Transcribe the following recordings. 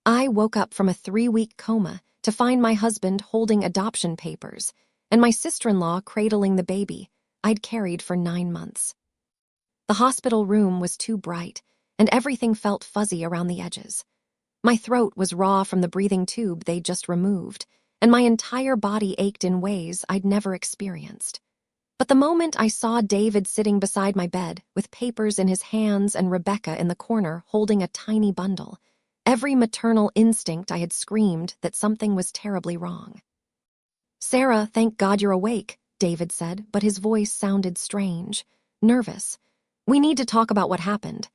I woke up from a 3-week coma to find my husband holding adoption papers and my sister-in-law cradling the baby I'd carried for 9 months. The hospital room was too bright, and everything felt fuzzy around the edges. My throat was raw from the breathing tube they'd just removed, and my entire body ached in ways I'd never experienced. But the moment I saw David sitting beside my bed with papers in his hands and Rebecca in the corner holding a tiny bundle, every maternal instinct I had screamed that something was terribly wrong. "Sarah, thank God you're awake," David said, but his voice sounded strange, nervous. "We need to talk about what happened."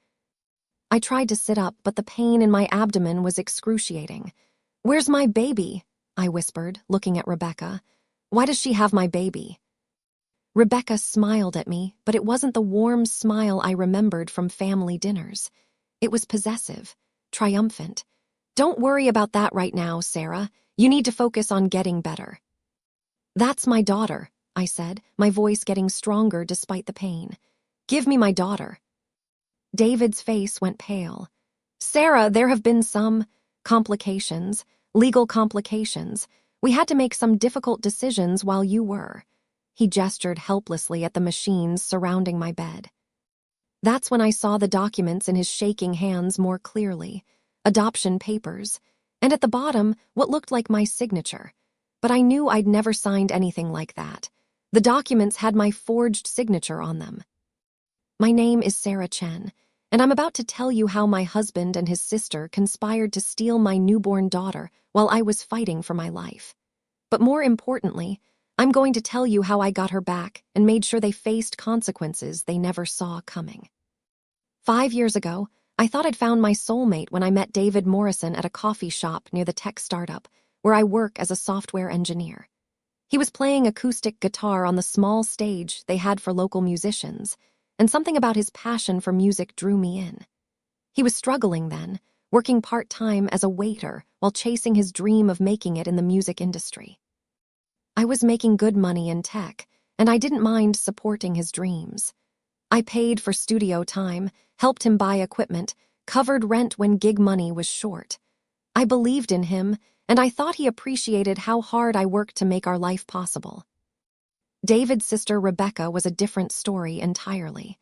I tried to sit up, but the pain in my abdomen was excruciating. "Where's my baby?" I whispered, looking at Rebecca. "Why does she have my baby?" Rebecca smiled at me, but it wasn't the warm smile I remembered from family dinners. It was possessive, triumphant. "Don't worry about that right now, Sarah. You need to focus on getting better." "That's my daughter," I said, my voice getting stronger despite the pain. "Give me my daughter." David's face went pale. "Sarah, there have been some complications, legal complications. We had to make some difficult decisions while you were." He gestured helplessly at the machines surrounding my bed. That's when I saw the documents in his shaking hands more clearly. Adoption papers, and at the bottom, what looked like my signature. But I knew I'd never signed anything like that. The documents had my forged signature on them. "My name is Sarah Chen, and I'm about to tell you how my husband and his sister conspired to steal my newborn daughter while I was fighting for my life. But more importantly, I'm going to tell you how I got her back and made sure they faced consequences they never saw coming. 5 years ago, I thought I'd found my soulmate when I met David Morrison at a coffee shop near the tech startup, where I work as a software engineer. He was playing acoustic guitar on the small stage they had for local musicians, and something about his passion for music drew me in. He was struggling then, working part-time as a waiter while chasing his dream of making it in the music industry. I was making good money in tech, and I didn't mind supporting his dreams. I paid for studio time, helped him buy equipment, covered rent when gig money was short. I believed in him, and I thought he appreciated how hard I worked to make our life possible. David's sister Rebecca was a different story entirely.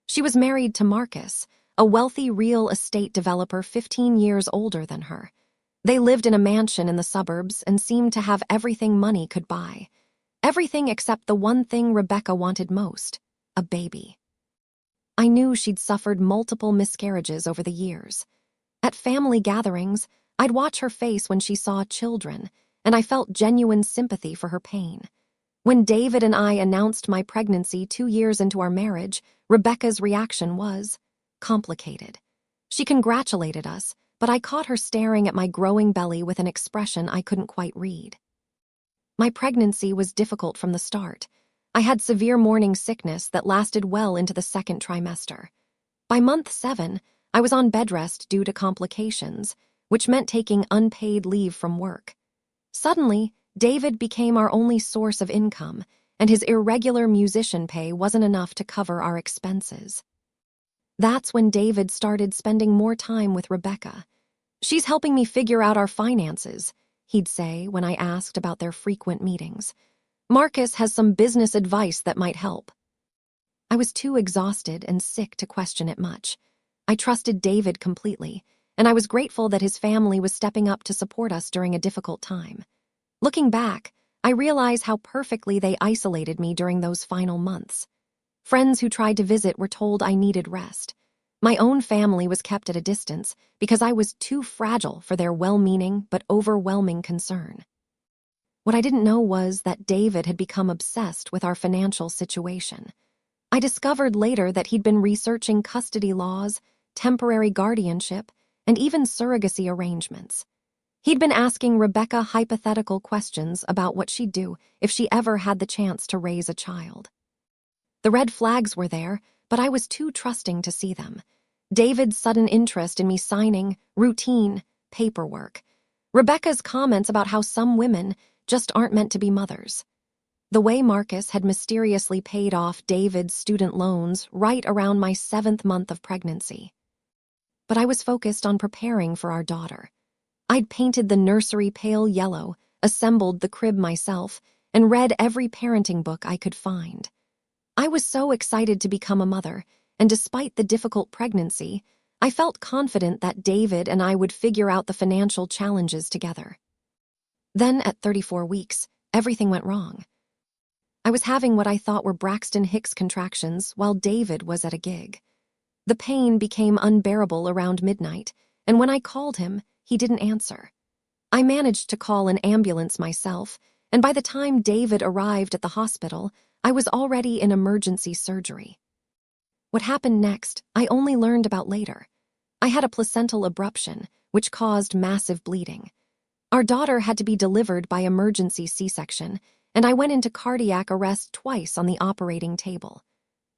She was married to Marcus, a wealthy real estate developer 15 years older than her. They lived in a mansion in the suburbs and seemed to have everything money could buy. Everything except the one thing Rebecca wanted most, a baby. I knew she'd suffered multiple miscarriages over the years. At family gatherings, I'd watch her face when she saw children, and I felt genuine sympathy for her pain. When David and I announced my pregnancy 2 years into our marriage, Rebecca's reaction was complicated. She congratulated us, but I caught her staring at my growing belly with an expression I couldn't quite read. My pregnancy was difficult from the start. I had severe morning sickness that lasted well into the second trimester. By month 7, I was on bed rest due to complications, which meant taking unpaid leave from work. Suddenly, David became our only source of income, and his irregular musician pay wasn't enough to cover our expenses. That's when David started spending more time with Rebecca. "She's helping me figure out our finances," he'd say when I asked about their frequent meetings. "Marcus has some business advice that might help." I was too exhausted and sick to question it much. I trusted David completely, and I was grateful that his family was stepping up to support us during a difficult time. Looking back, I realize how perfectly they isolated me during those final months. Friends who tried to visit were told I needed rest. My own family was kept at a distance because I was too fragile for their well-meaning but overwhelming concern. What I didn't know was that David had become obsessed with our financial situation. I discovered later that he'd been researching custody laws, temporary guardianship, and even surrogacy arrangements. He'd been asking Rebecca hypothetical questions about what she'd do if she ever had the chance to raise a child. The red flags were there, but I was too trusting to see them. David's sudden interest in me signing routine paperwork. Rebecca's comments about how some women just aren't meant to be mothers. The way Marcus had mysteriously paid off David's student loans right around my 7th month of pregnancy. But I was focused on preparing for our daughter. I'd painted the nursery pale yellow, assembled the crib myself, and read every parenting book I could find. I was so excited to become a mother, and despite the difficult pregnancy, I felt confident that David and I would figure out the financial challenges together. Then, at 34 weeks, everything went wrong. I was having what I thought were Braxton Hicks contractions while David was at a gig. The pain became unbearable around midnight, and when I called him, he didn't answer. I managed to call an ambulance myself, and by the time David arrived at the hospital, I was already in emergency surgery. What happened next, I only learned about later. I had a placental abruption, which caused massive bleeding. Our daughter had to be delivered by emergency C-section, and I went into cardiac arrest twice on the operating table.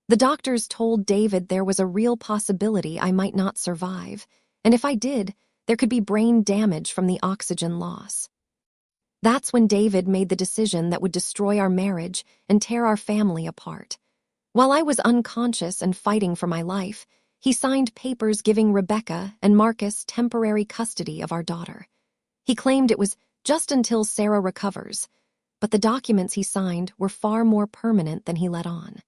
The doctors told David there was a real possibility I might not survive, and if I did, there could be brain damage from the oxygen loss. That's when David made the decision that would destroy our marriage and tear our family apart. While I was unconscious and fighting for my life, he signed papers giving Rebecca and Marcus temporary custody of our daughter. He claimed it was just until Sarah recovers, but the documents he signed were far more permanent than he let on.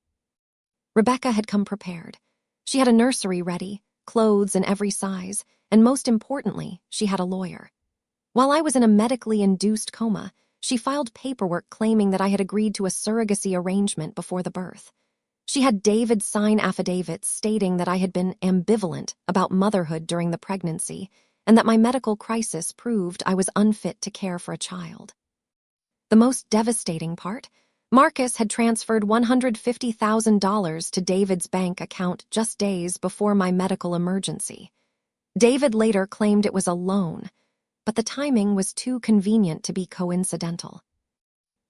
Rebecca had come prepared. She had a nursery ready, clothes in every size, and most importantly, she had a lawyer. While I was in a medically induced coma, she filed paperwork claiming that I had agreed to a surrogacy arrangement before the birth. She had David sign affidavits stating that I had been ambivalent about motherhood during the pregnancy and that my medical crisis proved I was unfit to care for a child. The most devastating part, Marcus had transferred $150,000 to David's bank account just days before my medical emergency. David later claimed it was a loan, but the timing was too convenient to be coincidental.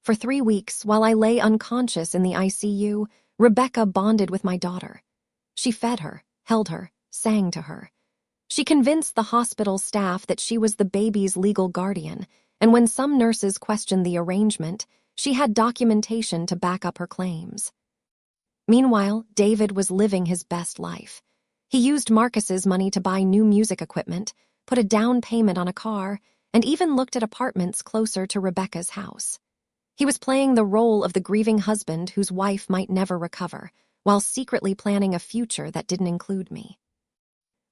For 3 weeks, while I lay unconscious in the ICU, Rebecca bonded with my daughter. She fed her, held her, sang to her. She convinced the hospital staff that she was the baby's legal guardian, and when some nurses questioned the arrangement, she had documentation to back up her claims. Meanwhile, David was living his best life. He used Marcus's money to buy new music equipment, put a down payment on a car, and even looked at apartments closer to Rebecca's house. He was playing the role of the grieving husband whose wife might never recover, while secretly planning a future that didn't include me.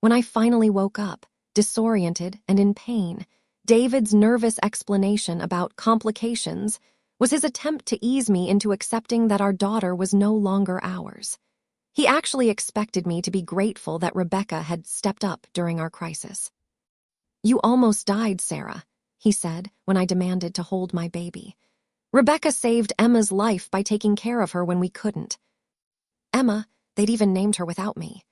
When I finally woke up, disoriented and in pain, David's nervous explanation about complications was his attempt to ease me into accepting that our daughter was no longer ours. He actually expected me to be grateful that Rebecca had stepped up during our crisis. "You almost died, Sarah," he said when I demanded to hold my baby. "Rebecca saved Emma's life by taking care of her when we couldn't." Emma, they'd even named her without me.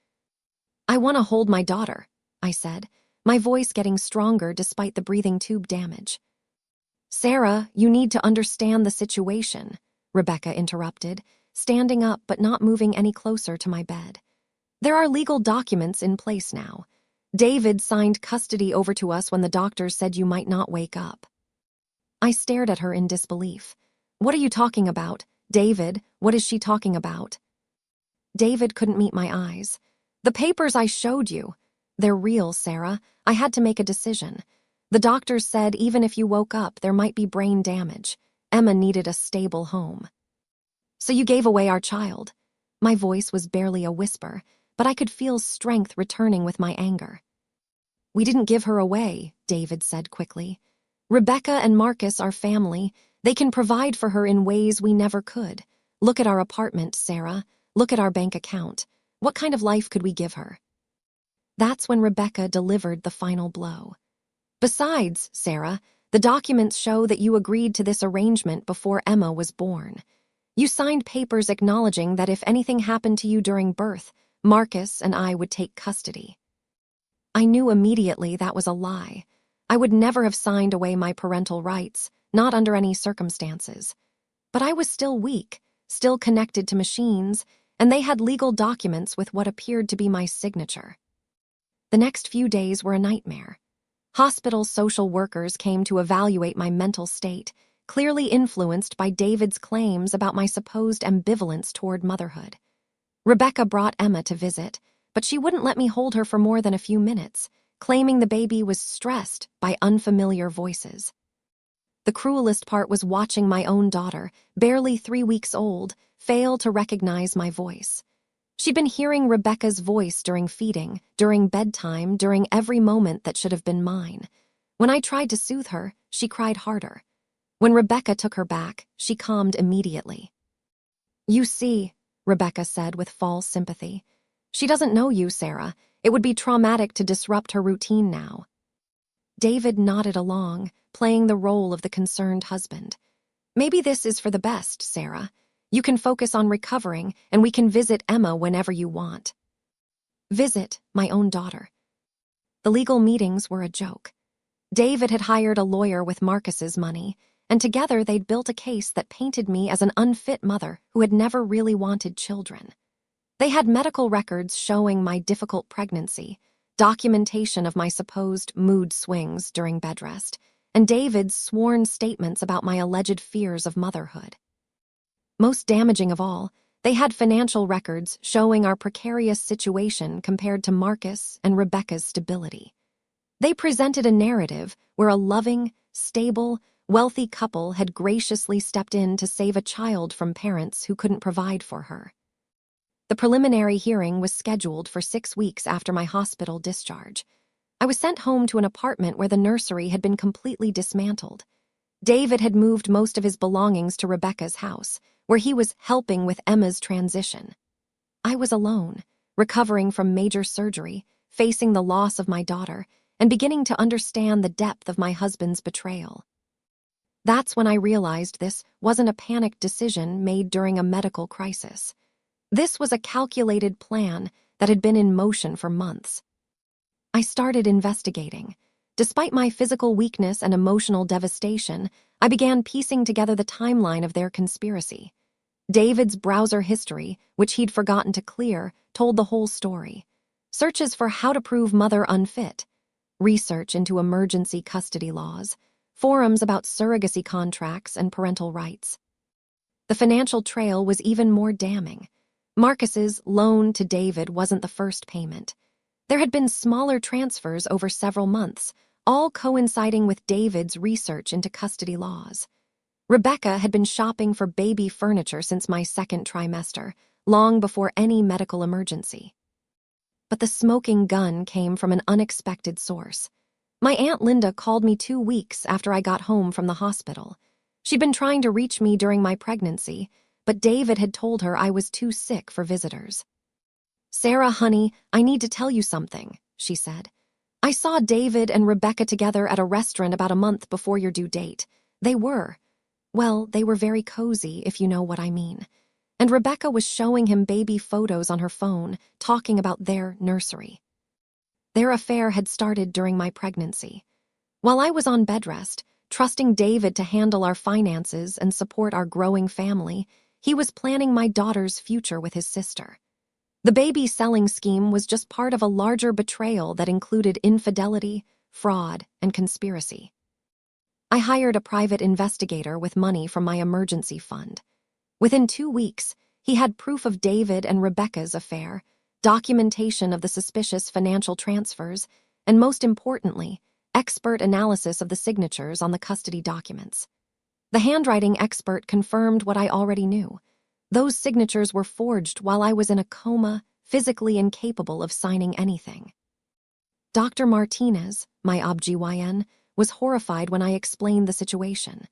"I want to hold my daughter," I said, my voice getting stronger despite the breathing tube damage. "Sarah, you need to understand the situation," Rebecca interrupted, standing up but not moving any closer to my bed. "There are legal documents in place now. David signed custody over to us when the doctors said you might not wake up." I stared at her in disbelief. "What are you talking about? David, what is she talking about?" David couldn't meet my eyes. "The papers I showed you. They're real, Sarah. I had to make a decision. The doctors said even if you woke up, there might be brain damage. Emma needed a stable home." "So you gave away our child." My voice was barely a whisper, but I could feel strength returning with my anger. "We didn't give her away," David said quickly. "Rebecca and Marcus are family. They can provide for her in ways we never could. Look at our apartment, Sarah. Look at our bank account. What kind of life could we give her?" That's when Rebecca delivered the final blow. "Besides, Sarah, the documents show that you agreed to this arrangement before Emma was born. You signed papers acknowledging that if anything happened to you during birth, Marcus and I would take custody." I knew immediately that was a lie. I would never have signed away my parental rights, not under any circumstances. But I was still weak, still connected to machines, and they had legal documents with what appeared to be my signature. The next few days were a nightmare. Hospital social workers came to evaluate my mental state, clearly influenced by David's claims about my supposed ambivalence toward motherhood. Rebecca brought Emma to visit, but she wouldn't let me hold her for more than a few minutes, claiming the baby was stressed by unfamiliar voices. The cruelest part was watching my own daughter, barely 3 weeks old, fail to recognize my voice. She'd been hearing Rebecca's voice during feeding, during bedtime, during every moment that should have been mine. When I tried to soothe her, she cried harder. When Rebecca took her back, she calmed immediately. "You see," Rebecca said with false sympathy. "She doesn't know you, Sarah. It would be traumatic to disrupt her routine now." David nodded along, playing the role of the concerned husband. "Maybe this is for the best, Sarah. You can focus on recovering, and we can visit Emma whenever you want." Visit my own daughter. The legal meetings were a joke. David had hired a lawyer with Marcus's money, and together they'd built a case that painted me as an unfit mother who had never really wanted children. They had medical records showing my difficult pregnancy, documentation of my supposed mood swings during bed rest, and David's sworn statements about my alleged fears of motherhood. Most damaging of all, they had financial records showing our precarious situation compared to Marcus and Rebecca's stability. They presented a narrative where a loving, stable, wealthy couple had graciously stepped in to save a child from parents who couldn't provide for her. The preliminary hearing was scheduled for 6 weeks after my hospital discharge. I was sent home to an apartment where the nursery had been completely dismantled. David had moved most of his belongings to Rebecca's house, where he was helping with Emma's transition. I was alone, recovering from major surgery, facing the loss of my daughter, and beginning to understand the depth of my husband's betrayal. That's when I realized this wasn't a panicked decision made during a medical crisis. This was a calculated plan that had been in motion for months. I started investigating. Despite my physical weakness and emotional devastation, I began piecing together the timeline of their conspiracy. David's browser history, which he'd forgotten to clear, told the whole story. Searches for how to prove mother unfit, research into emergency custody laws, forums about surrogacy contracts and parental rights. The financial trail was even more damning. Marcus's loan to David wasn't the first payment. There had been smaller transfers over several months, all coinciding with David's research into custody laws. Rebecca had been shopping for baby furniture since my second trimester, long before any medical emergency. But the smoking gun came from an unexpected source. My Aunt Linda called me 2 weeks after I got home from the hospital. She'd been trying to reach me during my pregnancy, but David had told her I was too sick for visitors. "Sarah, honey, I need to tell you something," she said. "I saw David and Rebecca together at a restaurant about a month before your due date. They were very cozy, if you know what I mean. And Rebecca was showing him baby photos on her phone, talking about their nursery." Their affair had started during my pregnancy. While I was on bed rest, trusting David to handle our finances and support our growing family, he was planning my daughter's future with his sister. The baby selling scheme was just part of a larger betrayal that included infidelity, fraud, and conspiracy. I hired a private investigator with money from my emergency fund. Within 2 weeks, he had proof of David and Rebecca's affair, documentation of the suspicious financial transfers, and most importantly, expert analysis of the signatures on the custody documents. The handwriting expert confirmed what I already knew. Those signatures were forged while I was in a coma, physically incapable of signing anything. Dr. Martinez, my OBGYN, was horrified when I explained the situation.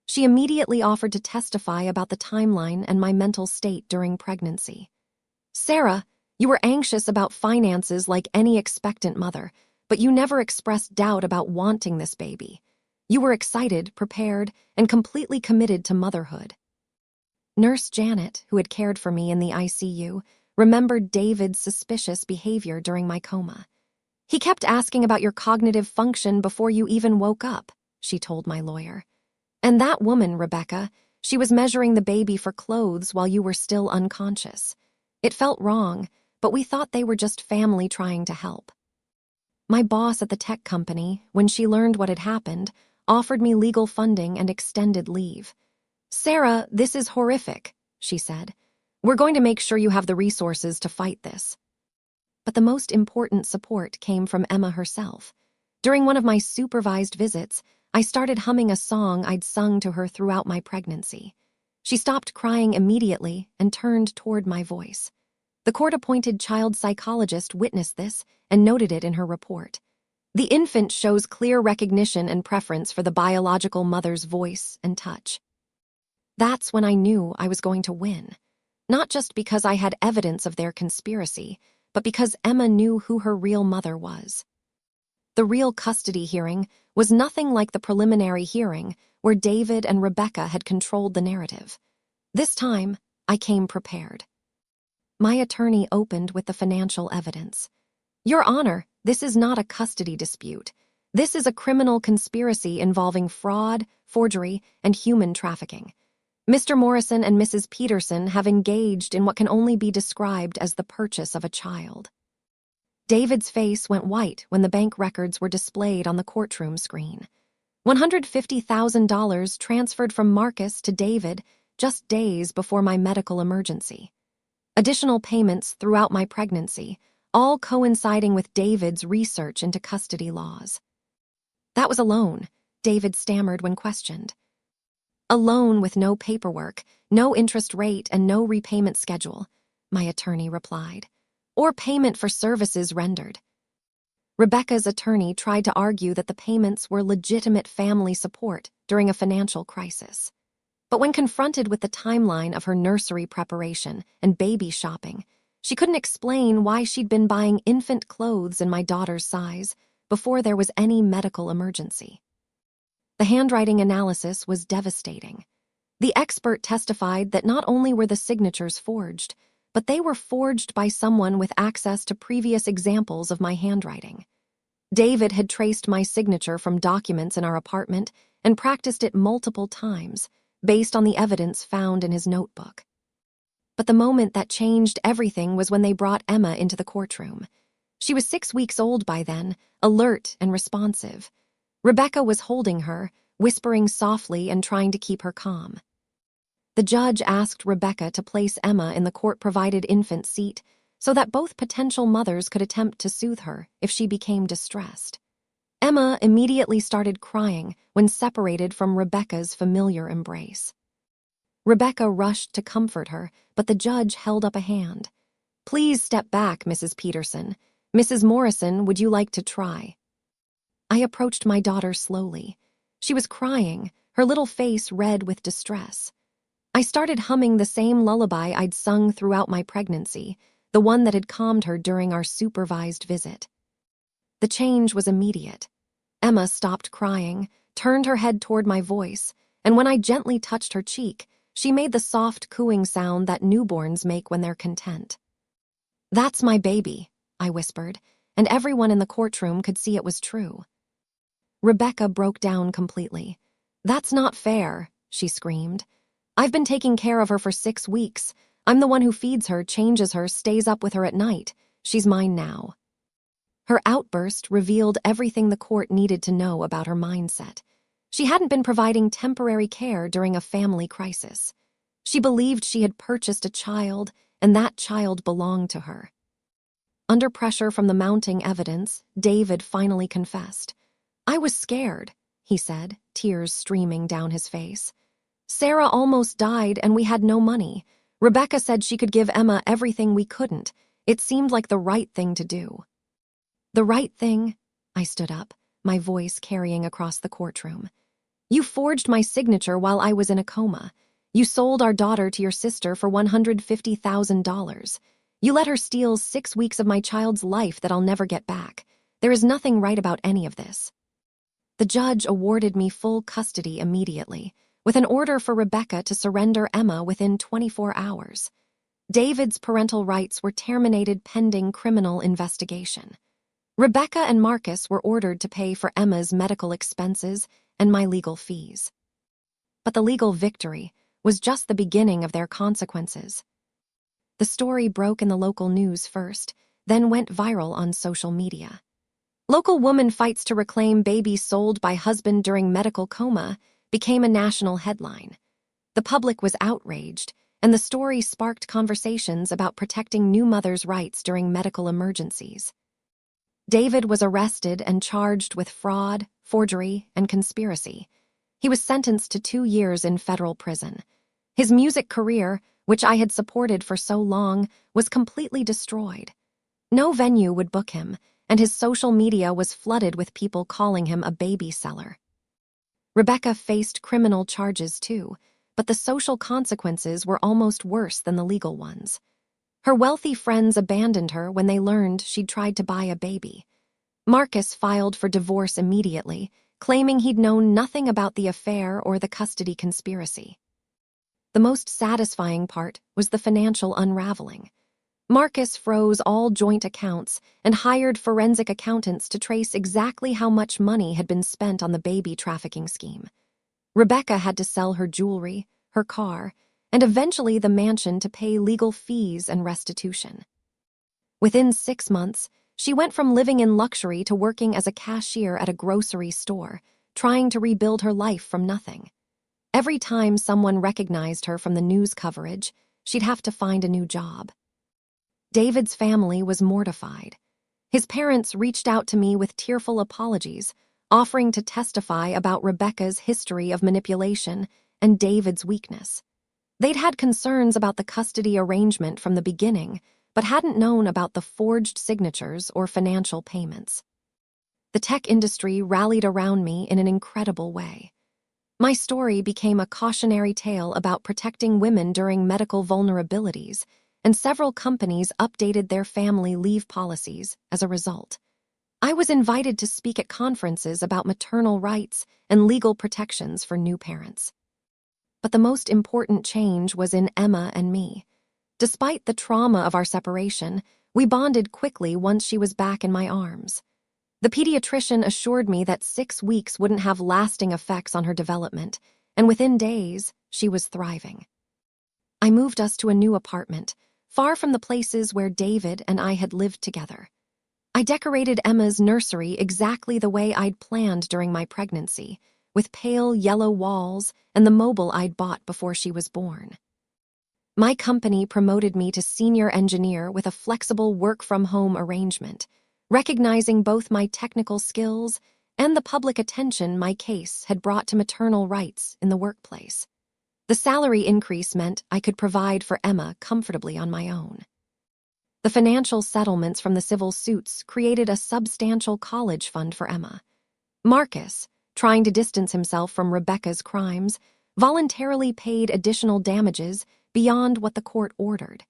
She immediately offered to testify about the timeline and my mental state during pregnancy. "Sarah, you were anxious about finances like any expectant mother, but you never expressed doubt about wanting this baby. You were excited, prepared, and completely committed to motherhood." Nurse Janet, who had cared for me in the ICU, remembered David's suspicious behavior during my coma. "He kept asking about your cognitive function before you even woke up," she told my lawyer. "And that woman, Rebecca, she was measuring the baby for clothes while you were still unconscious. It felt wrong, but we thought they were just family trying to help." My boss at the tech company, when she learned what had happened, offered me legal funding and extended leave. "Sarah, this is horrific," she said. "We're going to make sure you have the resources to fight this." But the most important support came from Emma herself. During one of my supervised visits, I started humming a song I'd sung to her throughout my pregnancy. She stopped crying immediately and turned toward my voice. The court-appointed child psychologist witnessed this and noted it in her report. The infant shows clear recognition and preference for the biological mother's voice and touch. That's when I knew I was going to win. Not just because I had evidence of their conspiracy, but because Emma knew who her real mother was. The real custody hearing was nothing like the preliminary hearing where David and Rebecca had controlled the narrative. This time, I came prepared. My attorney opened with the financial evidence. Your Honor, this is not a custody dispute. This is a criminal conspiracy involving fraud, forgery, and human trafficking. Mr. Morrison and Mrs. Peterson have engaged in what can only be described as the purchase of a child. David's face went white when the bank records were displayed on the courtroom screen. $150,000 transferred from Marcus to David just days before my medical emergency. Additional payments throughout my pregnancy, all coinciding with David's research into custody laws. That was a loan, David stammered when questioned. A loan with no paperwork, no interest rate, and no repayment schedule, my attorney replied, or payment for services rendered. Rebecca's attorney tried to argue that the payments were legitimate family support during a financial crisis. But when confronted with the timeline of her nursery preparation and baby shopping, she couldn't explain why she'd been buying infant clothes in my daughter's size before there was any medical emergency. The handwriting analysis was devastating. The expert testified that not only were the signatures forged, but they were forged by someone with access to previous examples of my handwriting. David had traced my signature from documents in our apartment and practiced it multiple times, based on the evidence found in his notebook. But the moment that changed everything was when they brought Emma into the courtroom. She was 6 weeks old by then, alert and responsive. Rebecca was holding her, whispering softly and trying to keep her calm. The judge asked Rebecca to place Emma in the court-provided infant seat so that both potential mothers could attempt to soothe her if she became distressed. Emma immediately started crying when separated from Rebecca's familiar embrace. Rebecca rushed to comfort her, but the judge held up a hand. "Please step back, Mrs. Peterson. Mrs. Morrison, would you like to try?" I approached my daughter slowly. She was crying, her little face red with distress. I started humming the same lullaby I'd sung throughout my pregnancy, the one that had calmed her during our supervised visit. The change was immediate. Emma stopped crying, turned her head toward my voice, and when I gently touched her cheek, she made the soft cooing sound that newborns make when they're content. "That's my baby," I whispered, and everyone in the courtroom could see it was true. Rebecca broke down completely. "That's not fair," she screamed. "I've been taking care of her for 6 weeks. I'm the one who feeds her, changes her, stays up with her at night. She's mine now." Her outburst revealed everything the court needed to know about her mindset. She hadn't been providing temporary care during a family crisis. She believed she had purchased a child, and that child belonged to her. Under pressure from the mounting evidence, David finally confessed. "I was scared," he said, tears streaming down his face. "Sarah almost died and we had no money. Rebecca said she could give Emma everything we couldn't. It seemed like the right thing to do." "The right thing?" I stood up, my voice carrying across the courtroom. "You forged my signature while I was in a coma. You sold our daughter to your sister for $150,000. You let her steal 6 weeks of my child's life that I'll never get back. There is nothing right about any of this." The judge awarded me full custody immediately, with an order for Rebecca to surrender Emma within 24 hours. David's parental rights were terminated pending criminal investigation. Rebecca and Marcus were ordered to pay for Emma's medical expenses and my legal fees. But the legal victory was just the beginning of their consequences. The story broke in the local news first, then went viral on social media. "Local woman fights to reclaim baby sold by husband during medical coma" became a national headline. The public was outraged, and the story sparked conversations about protecting new mothers' rights during medical emergencies. David was arrested and charged with fraud, forgery, and conspiracy. He was sentenced to 2 years in federal prison. His music career, which I had supported for so long, was completely destroyed. No venue would book him, and his social media was flooded with people calling him a baby seller. Rebecca faced criminal charges too, but the social consequences were almost worse than the legal ones. Her wealthy friends abandoned her when they learned she'd tried to buy a baby. Marcus filed for divorce immediately, claiming he'd known nothing about the affair or the custody conspiracy. The most satisfying part was the financial unraveling. Marcus froze all joint accounts and hired forensic accountants to trace exactly how much money had been spent on the baby trafficking scheme. Rebecca had to sell her jewelry, her car, and eventually the mansion to pay legal fees and restitution. Within 6 months, she went from living in luxury to working as a cashier at a grocery store, trying to rebuild her life from nothing. Every time someone recognized her from the news coverage, she'd have to find a new job. David's family was mortified. His parents reached out to me with tearful apologies, offering to testify about Rebecca's history of manipulation and David's weakness. They'd had concerns about the custody arrangement from the beginning, but hadn't known about the forged signatures or financial payments. The tech industry rallied around me in an incredible way. My story became a cautionary tale about protecting women during medical vulnerabilities, and several companies updated their family leave policies as a result. I was invited to speak at conferences about maternal rights and legal protections for new parents. But the most important change was in Emma and me. Despite the trauma of our separation, we bonded quickly once she was back in my arms. The pediatrician assured me that 6 weeks wouldn't have lasting effects on her development, and within days, she was thriving. I moved us to a new apartment, far from the places where David and I had lived together. I decorated Emma's nursery exactly the way I'd planned during my pregnancy, with pale yellow walls and the mobile I'd bought before she was born. My company promoted me to senior engineer with a flexible work-from-home arrangement, recognizing both my technical skills and the public attention my case had brought to maternal rights in the workplace. The salary increase meant I could provide for Emma comfortably on my own. The financial settlements from the civil suits created a substantial college fund for Emma. Marcus, trying to distance himself from Rebecca's crimes, voluntarily paid additional damages beyond what the court ordered.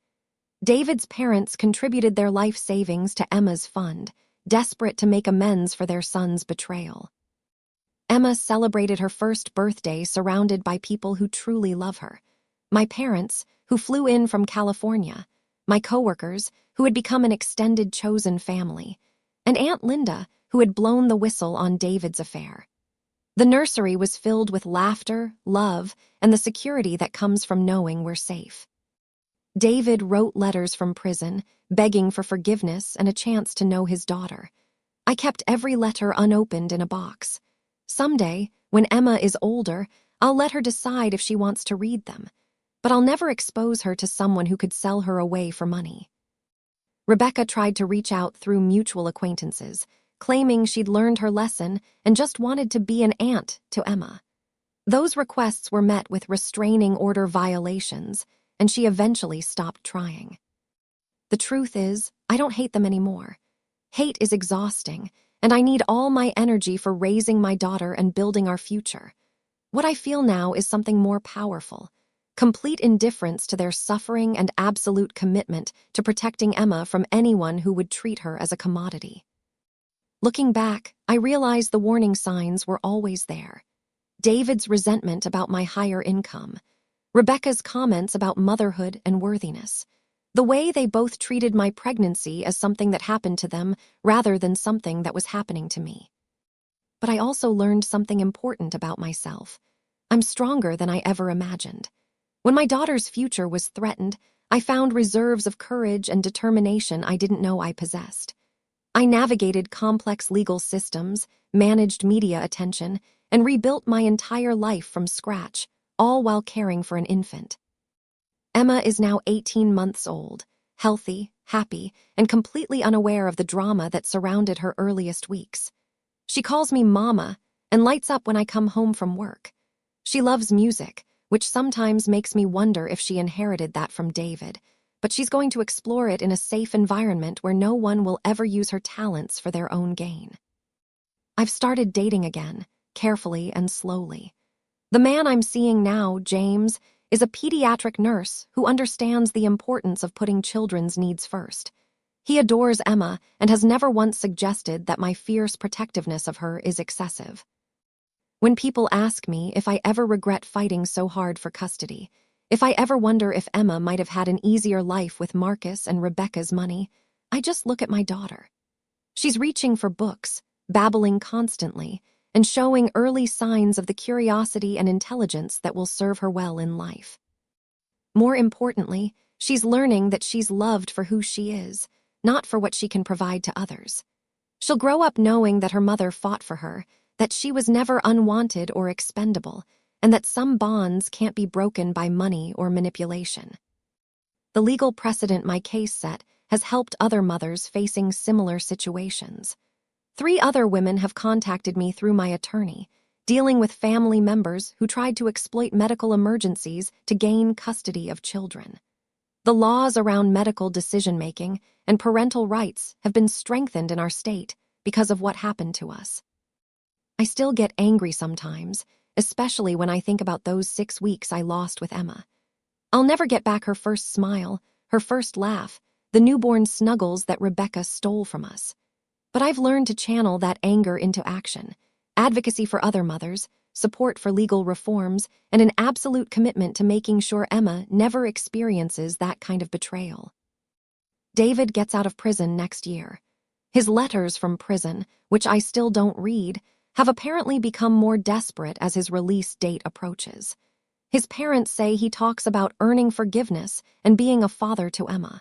David's parents contributed their life savings to Emma's fund, desperate to make amends for their son's betrayal. Emma celebrated her first birthday surrounded by people who truly love her. My parents, who flew in from California, my coworkers, who had become an extended chosen family, and Aunt Linda, who had blown the whistle on David's affair. The nursery was filled with laughter, love, and the security that comes from knowing we're safe. David wrote letters from prison, begging for forgiveness and a chance to know his daughter. I kept every letter unopened in a box. Someday, when Emma is older, I'll let her decide if she wants to read them, but I'll never expose her to someone who could sell her away for money. Rebecca tried to reach out through mutual acquaintances, claiming she'd learned her lesson and just wanted to be an aunt to Emma. Those requests were met with restraining order violations, and she eventually stopped trying. The truth is, I don't hate them anymore. Hate is exhausting, and I need all my energy for raising my daughter and building our future. What I feel now is something more powerful: complete indifference to their suffering and absolute commitment to protecting Emma from anyone who would treat her as a commodity. Looking back, I realized the warning signs were always there. David's resentment about my higher income, Rebecca's comments about motherhood and worthiness, the way they both treated my pregnancy as something that happened to them rather than something that was happening to me. But I also learned something important about myself. I'm stronger than I ever imagined. When my daughter's future was threatened, I found reserves of courage and determination I didn't know I possessed. I navigated complex legal systems, managed media attention, and rebuilt my entire life from scratch, all while caring for an infant. Emma is now 18 months old, healthy, happy, and completely unaware of the drama that surrounded her earliest weeks. She calls me Mama and lights up when I come home from work. She loves music, which sometimes makes me wonder if she inherited that from David, but she's going to explore it in a safe environment where no one will ever use her talents for their own gain. I've started dating again, carefully and slowly. The man I'm seeing now, James, is a pediatric nurse who understands the importance of putting children's needs first. He adores Emma and has never once suggested that my fierce protectiveness of her is excessive. When people ask me if I ever regret fighting so hard for custody, if I ever wonder if Emma might have had an easier life with Marcus and Rebecca's money, I just look at my daughter. She's reaching for books, babbling constantly, and showing early signs of the curiosity and intelligence that will serve her well in life. More importantly, she's learning that she's loved for who she is, not for what she can provide to others. She'll grow up knowing that her mother fought for her, that she was never unwanted or expendable, and that some bonds can't be broken by money or manipulation. The legal precedent my case set has helped other mothers facing similar situations. 3 other women have contacted me through my attorney, dealing with family members who tried to exploit medical emergencies to gain custody of children. The laws around medical decision-making and parental rights have been strengthened in our state because of what happened to us. I still get angry sometimes, especially when I think about those 6 weeks I lost with Emma. I'll never get back her first smile, her first laugh, the newborn snuggles that Rebecca stole from us. But I've learned to channel that anger into action, advocacy for other mothers, support for legal reforms, and an absolute commitment to making sure Emma never experiences that kind of betrayal. David gets out of prison next year. His letters from prison, which I still don't read, have apparently become more desperate as his release date approaches. His parents say he talks about earning forgiveness and being a father to Emma.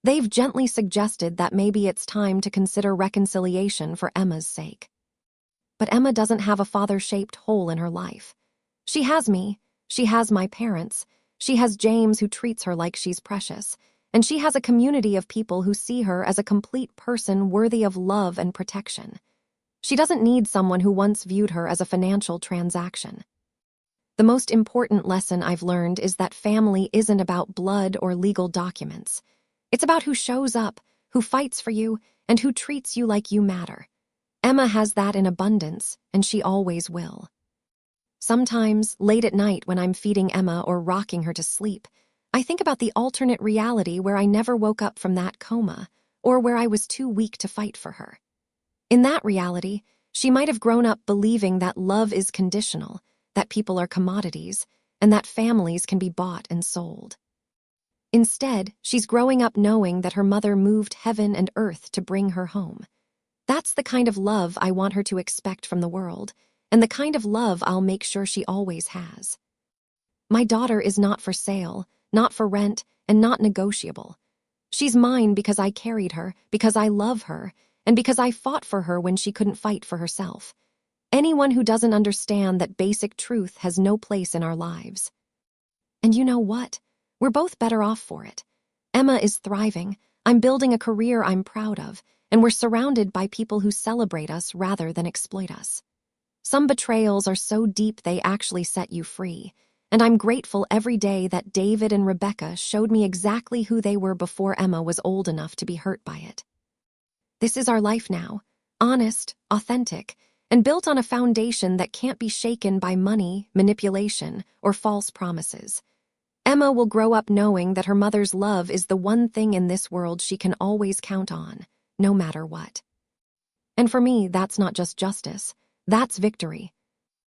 They've gently suggested that maybe it's time to consider reconciliation for Emma's sake. But Emma doesn't have a father-shaped hole in her life. She has me, she has my parents, she has James who treats her like she's precious, and she has a community of people who see her as a complete person worthy of love and protection. She doesn't need someone who once viewed her as a financial transaction. The most important lesson I've learned is that family isn't about blood or legal documents. It's about who shows up, who fights for you, and who treats you like you matter. Emma has that in abundance, and she always will. Sometimes, late at night when I'm feeding Emma or rocking her to sleep, I think about the alternate reality where I never woke up from that coma, or where I was too weak to fight for her. In that reality, she might have grown up believing that love is conditional, that people are commodities, and that families can be bought and sold. Instead, she's growing up knowing that her mother moved heaven and earth to bring her home. That's the kind of love I want her to expect from the world, and the kind of love I'll make sure she always has. My daughter is not for sale, not for rent, and not negotiable. She's mine because I carried her, because I love her, and because I fought for her when she couldn't fight for herself. Anyone who doesn't understand that basic truth has no place in our lives. And you know what? We're both better off for it. Emma is thriving, I'm building a career I'm proud of, and we're surrounded by people who celebrate us rather than exploit us. Some betrayals are so deep they actually set you free, and I'm grateful every day that David and Rebecca showed me exactly who they were before Emma was old enough to be hurt by it. This is our life now, honest, authentic, and built on a foundation that can't be shaken by money, manipulation, or false promises. Emma will grow up knowing that her mother's love is the one thing in this world she can always count on, no matter what. And for me, that's not just justice, that's victory.